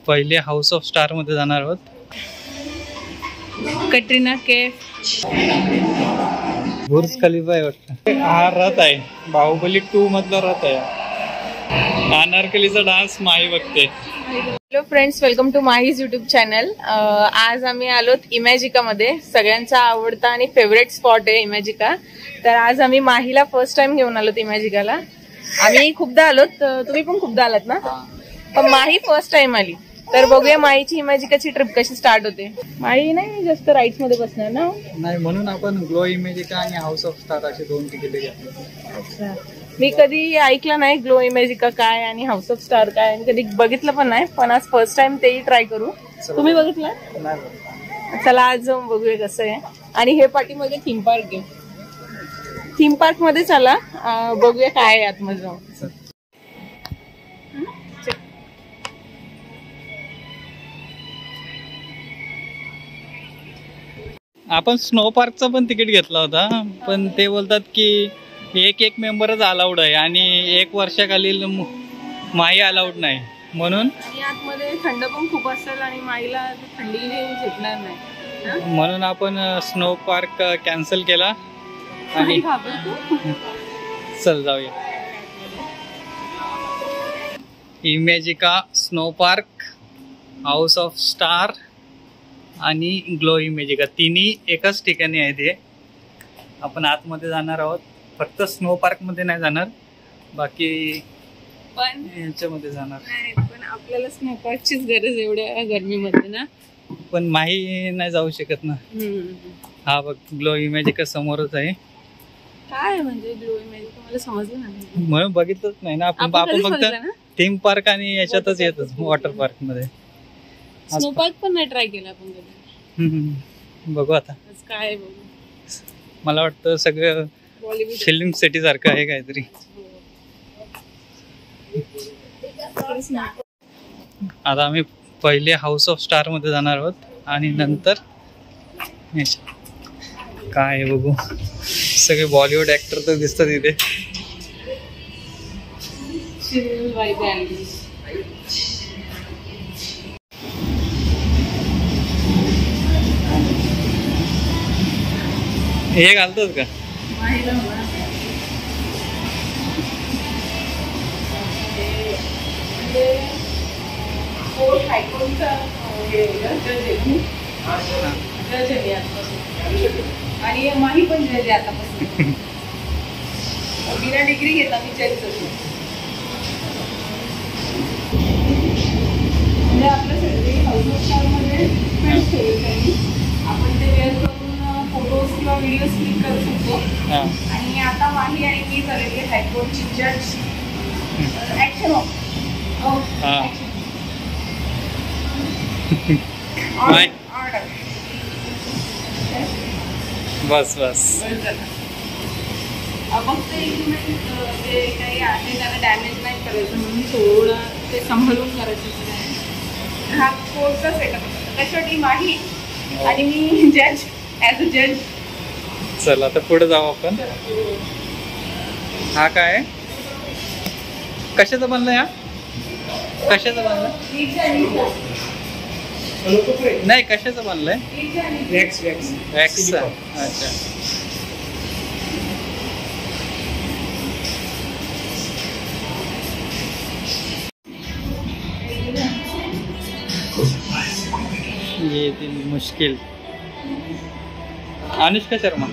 पहिले house of star मध्ये जाणार आहोत. कटरीना कैफ, बुर्ज खलिफा आहे वाटतं. हा रथ आहे, बाहुबली 2 मधला रथ आहे. अनारकलीचा डान्स माही बघते. Hello friends, welcome to Mahi's YouTube channel. आज आम्ही आलोत इमॅजिका मध्ये. सगळ्यांचा आवडता आणि फेवरेट स्पॉट आहे इमॅजिका. तर आज आम्ही माहीला फर्स्ट टाइम घेऊन आलोत इमॅजिकाला. आम्ही खूपदा आलोत, तुम्ही पण खूपदा आलात ना, पण माही फर्स्ट टाइम आली. तर बघूया माहीची इमॅजिकाची ट्रिप कशी स्टार्ट होते. माही नाही जास्त राईड्स मध्ये बसणार ना, नाही म्हणून आपण ग्लो इमॅजिका आणि हाऊस ऑफ स्टार असे 2 तिकीट घेतले. अच्छा, मी कधी ऐकलं नाही ग्लो इमॅजिका काय आणि हाऊस ऑफ स्टार काय, आणि कधी बघितलं पण नाही. पण आज फर्स्ट टाइम तेही ट्राय करू. तुम्ही बघितलं? चला आज जाऊन बघूया कसं आहे. आणि हे पाठीमागे थीम पार्क आहे. थीम पार्क मध्ये चला बघूया काय आहे आतमध्ये जाऊन. आपण स्नो पार्कचं पण तिकीट घेतला होता, पण ते बोलतात की एक मेंबरच अलाउड आहे आणि 1 वर्षाखालील माही अलाउड नाही म्हणून. आणि आतमध्ये थंड पण खूप असेल आणि माहीला थंडी झेपणार नाही म्हणून आपण स्नो पार्क कॅन्सल केला आणि चल जाऊया. Imagica, snow park, house of star आणि ग्लो इमॅजिका तिन्ही एकाच ठिकाणी आहे. ते आपण आतमध्ये जाणार आहोत. फक्त स्नो पार्क मध्ये नाही जाणार, बाकी पण यांच्यामध्ये जाणार. पण आपल्याला स्नो पार्कचीच गरज एवढ्या गरमीमध्ये ना. पण माही नाही जाऊ शकत ना. हा बघ ग्लो इमॅजिका समोरच आहे. काय म्हणजे ग्लो इमॅजिका मला समजलं नाही, म्हणून बघितलंच नाही ना आपण फक्त थीम पार्क आणि याच्यातच येतच वॉटर पार्क मध्ये. स्नो पार्क पण नाही ट्राय केला आपण कधी. बघू आता काय बघू. मला वाटतं सगळं बॉलिवूड फिल्म सिटी सारखं आहे काहीतरी. आता आम्ही पहिले हाऊस ऑफ स्टार मध्ये जाणार आहोत आणि नंतर काय बघू. सगळे बॉलिवूड ऍक्टर तर दिसतात इथे. हे घालतात का? आणि माही पण जज आहे आतापासून. बिना डिग्री घेता मी जज करतो. म्हणजे आपल्यासाठी हाऊस ऑफ स्टार मध्ये फ्रेंड्स ठेवले, आपण ते वेअर करून फोटोज किंवा व्हिडिओज क्लिक करू शकतो. आणि आता माही आणि मी झालेली हायकोर्टची जज. ऍक्शन बस बस. फक्त ते काही आहे त्याला डॅमेज नाही करायचं म्हणून थोडं ते सांभाळून करायचं. हा कोर्सचा सेटअप त्याच्यासाठी माही आणि मी जज ॲज अ जज. चला आता पुढे जाऊ आपण. हा काय कशाचं बनलं? या कशाचं बनलं? नाही कशाचं बनलंय? वॅक्स. अच्छा. ये दिल मुश्किल. अनुष्का शर्मा.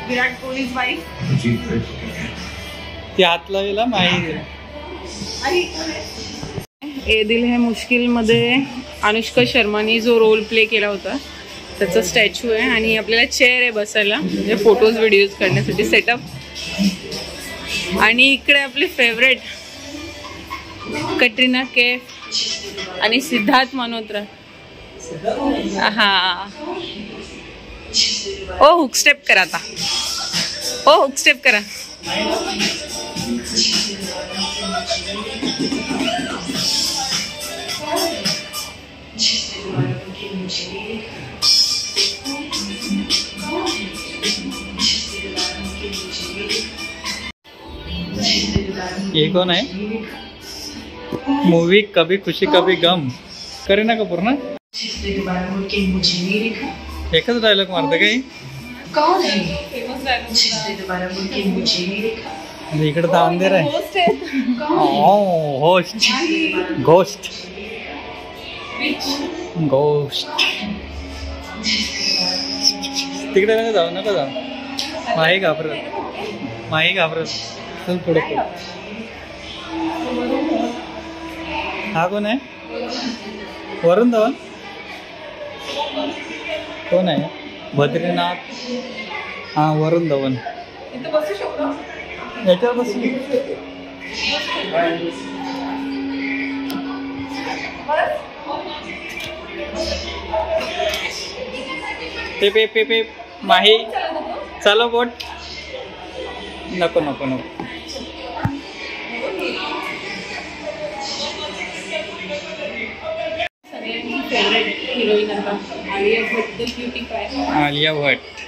विराट कोहलीज वाईफ. ती हात लावेला माही. ए दिल है मुश्किल मध्ये अनुष्का शर्मानी जो रोल प्ले केला होता त्याचा स्टॅच्यू आहे. आणि आपल्याला चेअर आहे बसायला, म्हणजे फोटोज व्हिडिओज करण्यासाठी सेटअप. आणि इकडे आपले फेवरेट कटरीना कैफ आणि सिद्धार्थ मल्होत्रा. हा ओ हुक स्टेप करा आता. ओ हुक स्टेप करा. ये कोण आहे? मूवी कभी खुशी कभी गम, करीना कपूर ना? एकच डायलॉग मारते काही. इकडे तर अंधेर आहे. Host ghost ghost. तिकडे नका जाऊ, नका जाऊ. माही घाबरत. चल पुढे. हा कोण आहे? वरुण धवन. कोण आहे? बद्रीनाथ. हा वरुण धवन. याच्यावर बसली. पे पे पे माही चालो बोट. नको नको नको. आलिया भट्ट.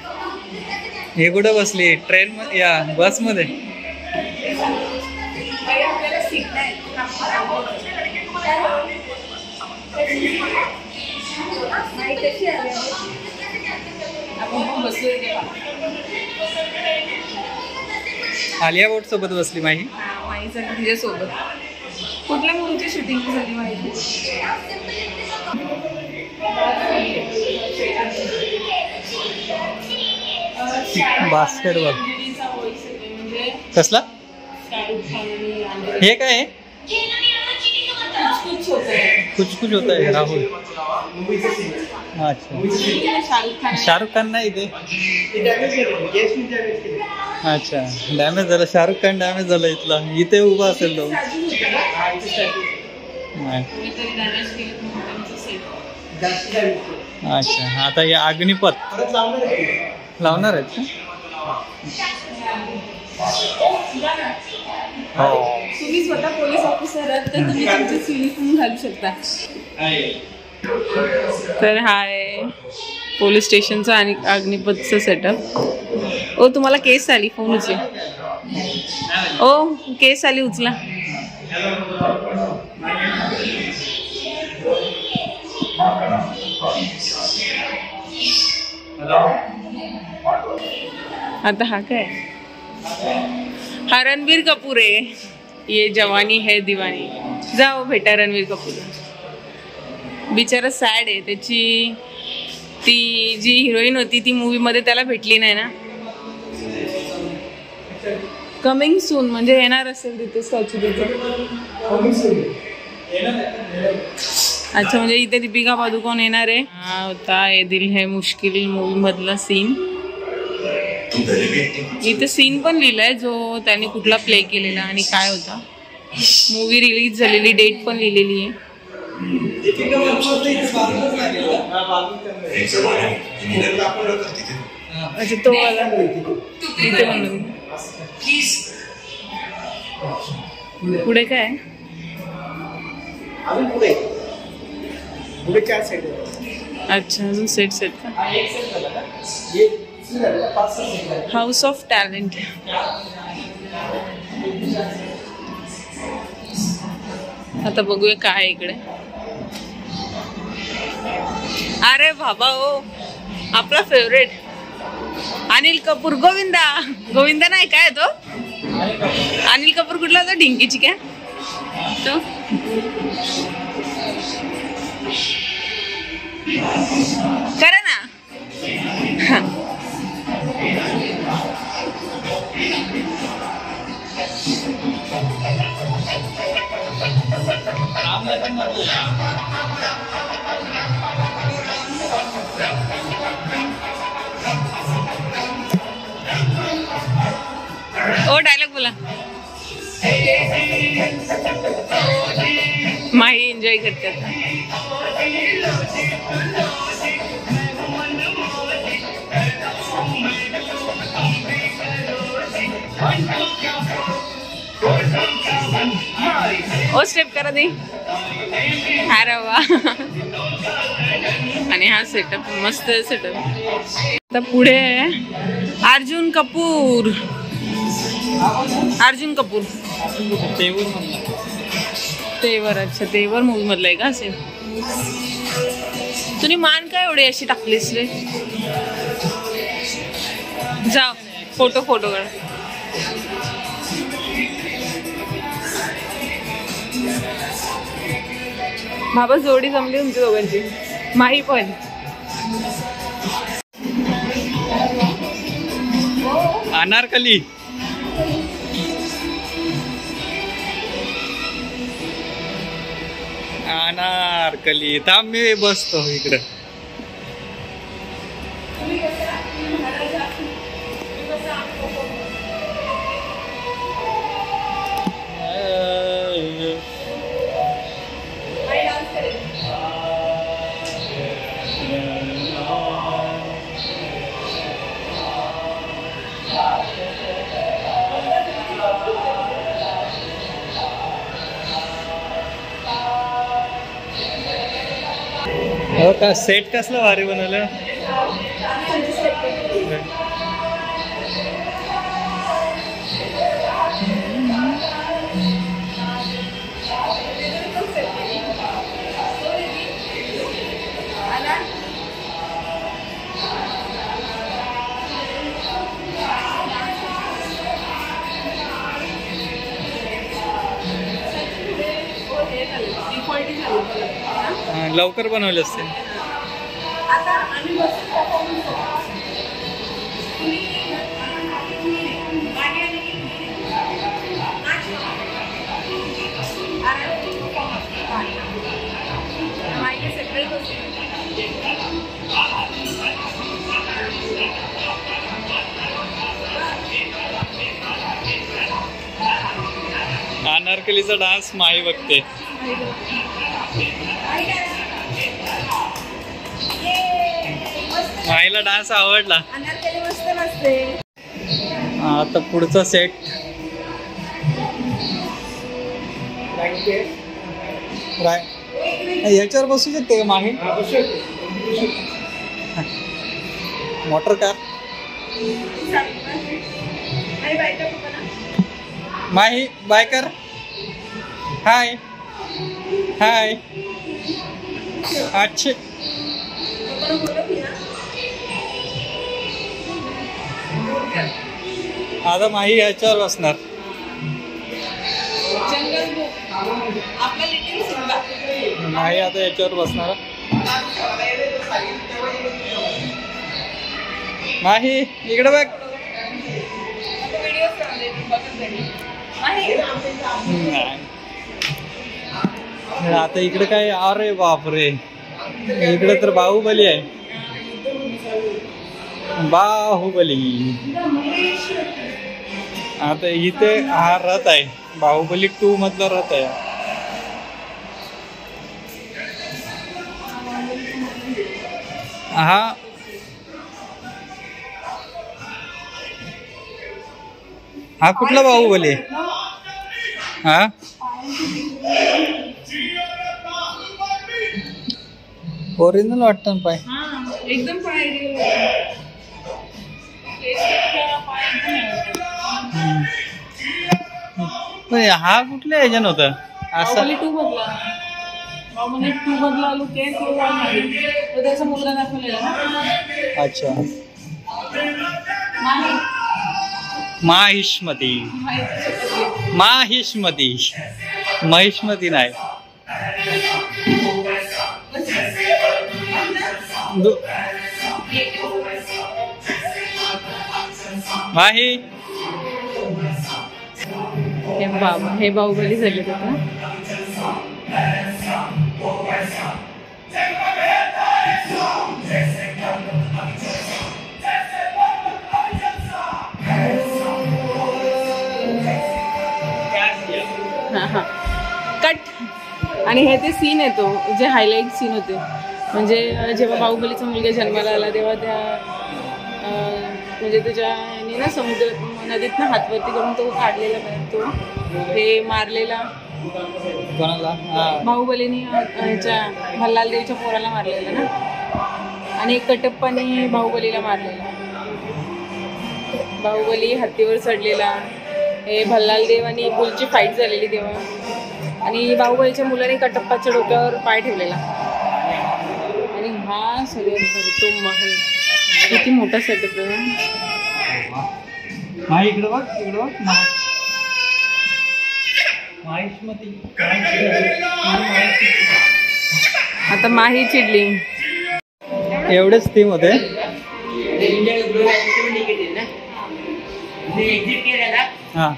हे कुठं बसली? ट्रेन या बस मध्ये. आलिया भट्ट सोबत बसली माही. तिच्या सोबत कुठल्या मूवीची शूटिंग झाली माहिती? बास्केटबॉल. कसला? हे काय आहे? कुछ कुछ होता है राहुल. अच्छा शाहरुख खान नाही ते. अच्छा डॅमेज झालं. शाहरुख खान डॅमेज झालं इथला. इथे उभा असेल तो. अच्छा आता हे अग्निपथ लावणार आहेत का? तुम्ही स्वतः पोलीस ऑफिसर आहात तर तुम्ही तुमची युनिफॉर्म घालू शकता. तर हा आहे पोलीस स्टेशनचा आणि अग्निपथचा सेटअप. ओ तुम्हाला केस आली, फोन उचला. ओ केस आली, उचला. आता हा काय? हा रणबीर कपूर आहे. ये जवानी है दीवानी. जाओ भेटा रणबीर कपूर. बिचारा सॅड आहे. त्याची ती जी हिरोईन होती ती मूवी मध्ये त्याला भेटली नाही ना. कमिंग सून म्हणजे येणार असेल तिथे स्टॅच्यू तिथे. अच्छा म्हणजे इथे दीपिका पादुकोण येणार आहे. हा होता ये दिल है मुश्किल मूवी मधला सीन. इथे सीन पण लिहिलाय जो त्याने कुठला प्ले केलेला आणि काय होता. मूवी रिलीज झालेली डेट पण लिहिलेली आहे. अच्छा तो वाला इथे म्हणून. पुढे काय? अच्छा अजून सेट का? House of talent. आता बघूया काय इकडे. अरे बाबा ओ आपला फेवरेट अनिल कपूर. गोविंदा नाही काय तो? अनिल कपूर कुठला होता? ढिंकीची काय तो? करा ना. ओ डायलॉग बोला. माही एन्जॉय करते आता. ओ स्टेप करा दे. अरे वा. आणि हा सेटअप मस्त सेटअप. आता पुढे अर्जुन कपूर अर्जुन कपूर तेवर. अच्छा तेवर मूवी मधला आहे का असे. तुम्ही मान काय एवढी अशी टाकलीस रे. जा फोटो काढ. बाबा जोडी जमली तुमची दोघांची. माही पण अनारकली. अनारकली. थांब मी बसतो इकडं. हो का. सेट कसलं भारी बनवलं. लवकर बनवले असते. अनारकलीचा डान्स माही बघते. माहीला डान्स आवडला. आता पुढचा सेट. याच्यावर बसू शकते का Mahi. Motor car. Mahi bye कर. हाय हाय. अच्छे. आता माही याच्यावर बसणार. माही आता याच्यावर बसणार. माही इकडे बघ. आता इकडे काय. अरे बापरे. इकडे तर बाहुबली आहे. बाहुबली. आता इथे हा रथ आहे. बाहुबली 2 मधला रथ आहे. हा कुठला बाहुबली. हा ओरिजिनल वाटतं ना पाय. एकदम हा कुठल्या ह्याच्यानं होता असं. 2 मधला. बाहुबली 2 मधला लुक आहे तो त्याचा मुलगा दाखवलेला ना. अच्छा. माहिष्मती. माहिष्मती. महिष्मती नाही. माही. हे बाहुबली झाले ना. कट. आणि हे ते सीन येतो जे हायलाइट सीन होते. म्हणजे जेव्हा बाहुबलीचा मुलगा जन्माला आला तेव्हा त्या म्हणजे त्याच्या ना समुद्र नदीतनं हातवरती करून तो काढलेला तो हे मारलेला बाहुबलीने ह्याच्या भल्लाल देवीच्या पोराला मारलेला ना. आणि एक कटप्पाने बाहुबलीला मारलेला. बाहुबली हत्तीवर चढलेला, हे भल्लाल देव आणि बुलची फाईट झालेली तेव्हा, आणि बाहुबलीच्या मुलाने कटप्पाच्या डोक्यावर पाय ठेवलेला, आणि हा सगळ्यात तो महल किती मोठा सेटअप आहे. इकडे बघ आता माही चिडली. एवढेच थीम होते. हा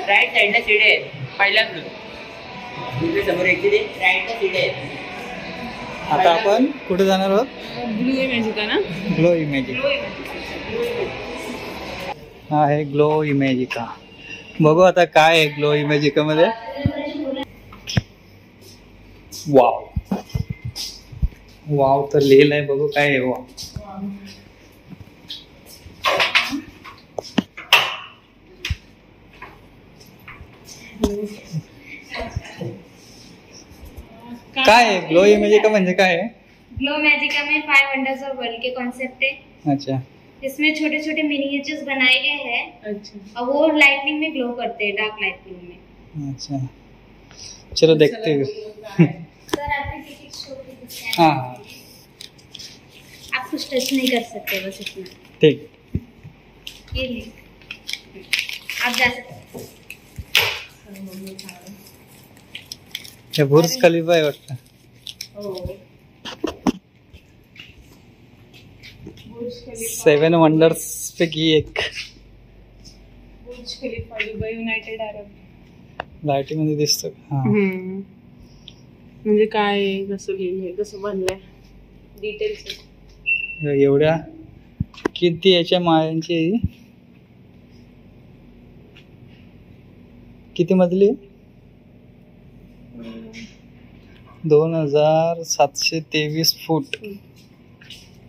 राईट साइडला सीडी आहे, पहिला फ्लोर समोर एक्झिट राईटला सीडी आहे. आता आपण कुठे जाणार आहोत? ब्लू इमेजिका ना, ग्लो इमेजिका. हा आहे ग्लो इमेजिका. बघू आता काय आहे ग्लो इमेजिका मध्ये. वाव वाव तर लिहिलंय, बघू काय आहे. वाव काय है ग्लो इमेजिका म्हणजे काय है? ग्लो मैजिका में 5 wonders of world K concept है. अच्छा. इसमें छोटे छोटे मिनिएचर्स बनाए गए हैं. अच्छा. और वो लाइटनिंग में ग्लो करते हैं, डार्क लाइटनिंग में. अच्छा चलो देखते हैं. सर आपकी टिकट शो की. हाँ आप कुछ टच नहीं कर सकते, बस इतना. ठीक. ये ले, आप जा सकते. हे बुर्ज खलीफा आहे वाटतं. बुर्ज खलीफा 7 वंडर्स पैकी एक. बुर्ज खलीफा दुबई युनायटेड अरब लाईटी मध्ये दिसतो. हा म्हणजे काय आहे, कसं लिहिलंय, कसं बनलंय, डिटेल्स एवढ्या किती याच्या माळ्यांची, किती मजली? 2723 फूट.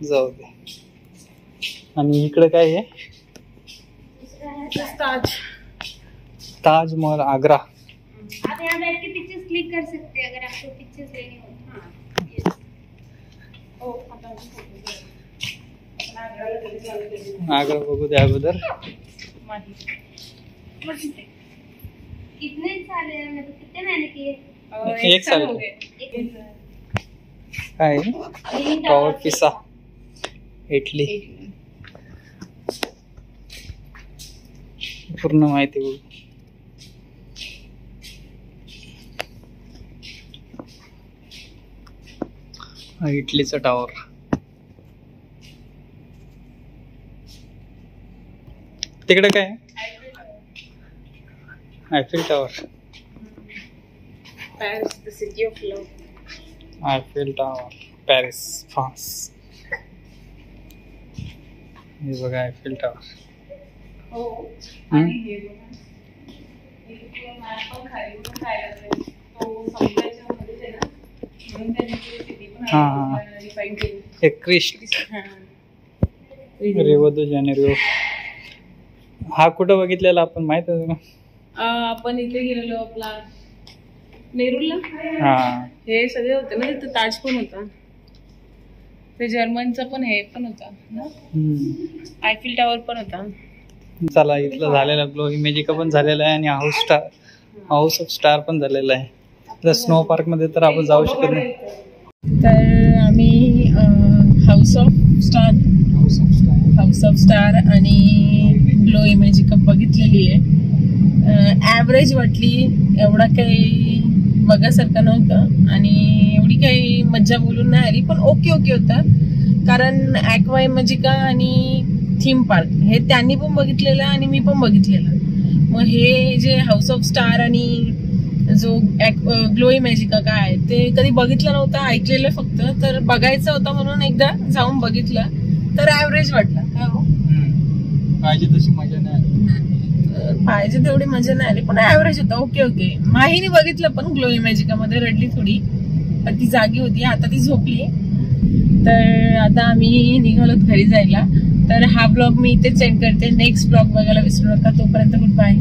जाऊ दे. आणि इकडे काय आहे? ताजमहल आग्रा. आप यहाँ बैठ के पिक्चर्स क्लिक कर सकते हैं अगर आपको पिक्चर्स लेनी हो. आग्रा बघू दे अगोदर. कितने साल है, मतलब कितने महीने की है? एक साल हो गए. काय टॉवर पिसा इटली. पूर्ण माहिती बघू. हा इटलीचा टॉवर. तिकडे काय Eiffel tower. Paris the city of love. Eiffel tower Paris France. हे बघा आयफेल टॉवर. हो. आणि हे बघा, इथे मॅप पण खाली पण खायला लागले. तो समुद्राच्या मध्ये आहे ना, म्हणून त्यांनी सिटी पण रिफाईन केली. एक क्रिस्ट रिओ दे जानेरो. हा कुठं बघितलेला आपण माहित आहे का? आपण इथे गेलेलो आपला नेरूरला. हा हे सगळे होते ना, तिथे ताज पण होता, ते जर्मनचा पण हे पण होता ना, आयफेल टॉवर पण होता. चला इथलं झालेला ग्लो इमेजिका पण झालेला आहे आणि हाऊस ऑफ स्टार पण झालेला आहे. तर स्नो पार्क मध्ये तर आपण जाऊ शकत नाही. तर आम्ही हाऊस ऑफ स्टार आणि ग्लो इमेजिका बघितलेली आहे. ॲव्हरेज वाटली, एवढा काही बघासारखं नव्हतं आणि एवढी काही मज्जा बोलून नाही आली, पण ओके होता. कारण ॲक्वा इमेजिका आणि थीम पार्क हे त्यांनी पण बघितलेलं आणि मी पण बघितलेलं. मग हे जे हाऊस ऑफ स्टार आणि जो ग्लो इमेजिका काय आहे ते कधी बघितलं नव्हतं, ऐकलेलं फक्त. तर बघायचं होतं म्हणून एकदा जाऊन बघितलं, तर ॲव्हरेज वाटला. पाहिजे तशी मजा नाही आली. पाहिजे तेवढी मजा नाही आली, पण ॲव्हरेज होता. ओके. माहीने बघितलं पण ग्लो इमेजिका मध्ये, रडली थोडी, पण ती जागी होती. आता ती झोपली. तर आता आम्ही निघालोत घरी जायला. तर हा ब्लॉग मी इथेच सेंड करते. नेक्स्ट ब्लॉग बघायला विसरू नका. तोपर्यंत गुड बाय.